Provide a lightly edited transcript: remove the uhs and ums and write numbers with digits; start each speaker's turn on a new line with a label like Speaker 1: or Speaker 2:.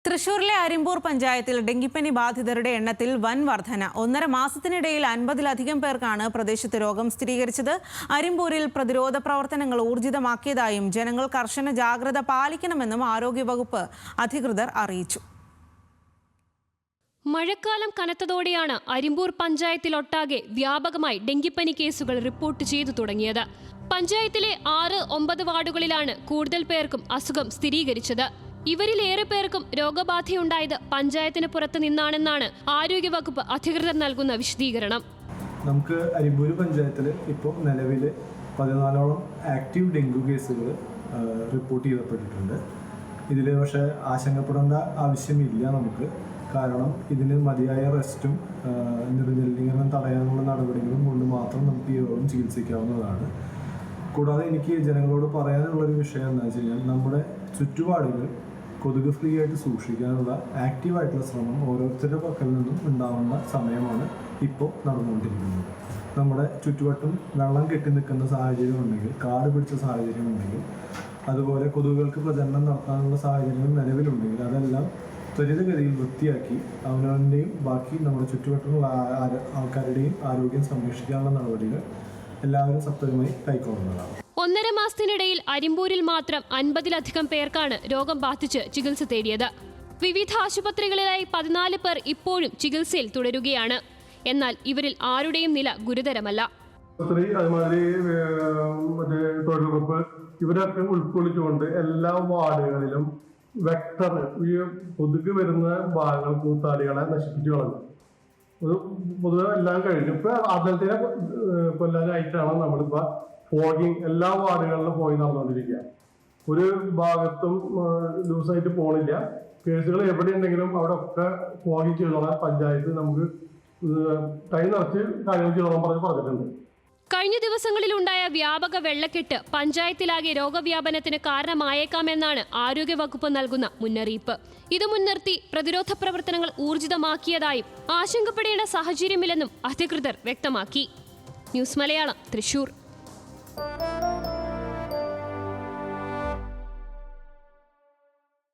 Speaker 1: തൃശൂരിലെ അരിമ്പൂർ പഞ്ചായത്തിൽ ഡെങ്കിപ്പനി ബാധിതരുടെ എണ്ണത്തിൽ വൻ വർധന. 1.5 മാസത്തിനിടയിൽ 50-ലധികം പേർക്കാണ് പ്രദേശത്ത് രോഗം സ്ഥിരീകരിച്ചത്. അരിമ്പൂരിൽ പ്രതിരോധ പ്രവർത്തനങ്ങൾ ഊർജിതമാക്കിയതായും ജനങ്ങൾ കർശന ജാഗ്രത പാലിക്കണമെന്നും ആരോഗ്യവകുപ്പ് അധികൃതർ അറിയിച്ചു.
Speaker 2: മഴക്കാലം കനത്തതോടെയാണ് അരിമ്പൂർ പഞ്ചായത്തിലൊട്ടാകെ വ്യാപകമായി ഡെങ്കിപ്പനി കേസുകൾ റിപ്പോർട്ട് ചെയ്തു തുടങ്ങിയത്. പഞ്ചായത്തിലെ 6-9 വാർഡുകളിലാണ് കൂടുതൽ പേർക്കും അസുഖം സ്ഥിരീകരിച്ചത്. ഇവരിലേറെ പേർക്കും രോഗബാധയുണ്ടായത് പഞ്ചായത്തിന് പുറത്ത് നിന്നാണെന്നാണ് ആരോഗ്യവകുപ്പ് അധികൃതർ നൽകുന്ന വിശദീകരണം.
Speaker 3: നമുക്ക് അരിമ്പൂർ പഞ്ചായത്തിൽ ഇപ്പോൾ നിലവിൽ 14ഓളം ആക്റ്റീവ് ഡെങ്കു കേസുകൾ റിപ്പോർട്ട് ചെയ്യപ്പെട്ടിട്ടുണ്ട്. ഇതിൽ പക്ഷേ ആശങ്കപ്പെടേണ്ട ആവശ്യമില്ല നമുക്ക്. കാരണം ഇതിന് മതിയായ റെസ്റ്റും നിർജ്ജലീകരണം തടയാനുള്ള നടപടികളും കൊണ്ട് മാത്രം നമുക്ക് ഈ രോഗം ചികിത്സിക്കാവുന്നതാണ്. കൂടാതെ എനിക്ക് ജനങ്ങളോട് പറയാനുള്ളൊരു വിഷയം എന്താ വെച്ച് കഴിഞ്ഞാൽ, നമ്മുടെ ചുറ്റുപാടുകൾ കൊതുക് ഫ്രീ ആയിട്ട് സൂക്ഷിക്കാനുള്ള ആക്റ്റീവായിട്ടുള്ള ശ്രമം ഓരോരുത്തരുടെ പക്കൽ നിന്നും ഉണ്ടാവേണ്ട സമയമാണ് ഇപ്പോൾ നടന്നുകൊണ്ടിരിക്കുന്നത്. നമ്മുടെ ചുറ്റുവട്ടം വെള്ളം കെട്ടി നിൽക്കുന്ന സാഹചര്യം ഉണ്ടെങ്കിൽ, കാട് പിടിച്ച സാഹചര്യം ഉണ്ടെങ്കിൽ, അതുപോലെ കൊതുകുകൾക്ക് പ്രചരണം നടത്താനുള്ള സാഹചര്യങ്ങൾ നിലവിലുണ്ടെങ്കിൽ അതെല്ലാം ത്വരിതഗതിയിൽ വൃത്തിയാക്കി അവനവൻ്റെയും ബാക്കി നമ്മുടെ ചുറ്റുവട്ടമുള്ള ആൾക്കാരുടെയും ആരോഗ്യം സംരക്ഷിക്കാനുള്ള നടപടികൾ എല്ലാവരും സത്വരമായി കൈക്കൊള്ളുന്നതാണ്.
Speaker 2: 1.5 മാസത്തിനിടയിൽ അരിമ്പൂരിൽ മാത്രം 50-ലധികം പേർക്കാണ് രോഗം ബാധിച്ച് ചികിത്സ തേടിയത്. വിവിധ ആശുപത്രികളിലായി 14 പേർ ഇപ്പോഴും ചികിത്സയിൽ തുടരുകയാണ്. എന്നാൽ ഇവരിൽ ആരുടെയും നില ഗുരുതരമല്ല.
Speaker 4: തൊഴിലുറപ്പ് ഇവരൊക്കെ ഉൾക്കൊള്ളിച്ചുകൊണ്ട് എല്ലാ വാർഡുകളിലും വെക്ടർ ഈ കൊതുക് വരുന്ന ഭാഗങ്ങൾ കൂത്താടികളെ നശിപ്പിച്ചു കളഞ്ഞു. പൊതുവെ എല്ലാം കഴിഞ്ഞു. ഇപ്പൊ അതിനെ കൊല്ലാനായിട്ടാണ് നമ്മളിപ്പോ ഫോഗിങ് എല്ലാ വാർഡുകളിലും പോയി നടന്നുകൊണ്ടിരിക്കുക. ഒരു ഭാഗത്തും ലൂസായിട്ട് പോണില്ല. കേസുകൾ എവിടെയുണ്ടെങ്കിലും അവിടെ ഒക്കെ ഫോഗിങ് ചെയ്തോളാൻ പഞ്ചായത്ത് നമുക്ക് ടൈം നടത്തി കാര്യങ്ങൾ ചെയ്തോളാൻ പറഞ്ഞിട്ടുണ്ട്.
Speaker 2: കഴിഞ്ഞ ദിവസങ്ങളിലുണ്ടായ വ്യാപക വെള്ളക്കെട്ട് പഞ്ചായത്തിലാകെ രോഗവ്യാപനത്തിന് കാരണമായേക്കാമെന്നാണ് ആരോഗ്യവകുപ്പ് നൽകുന്ന മുന്നറിയിപ്പ്. ഇത് മുൻനിർത്തി പ്രതിരോധ പ്രവർത്തനങ്ങൾ ഊർജിതമാക്കിയതായും ആശങ്കപ്പെടേണ്ട സാഹചര്യമില്ലെന്നും അധികൃതർ വ്യക്തമാക്കി. ന്യൂസ് മലയാളം, തൃശൂർ.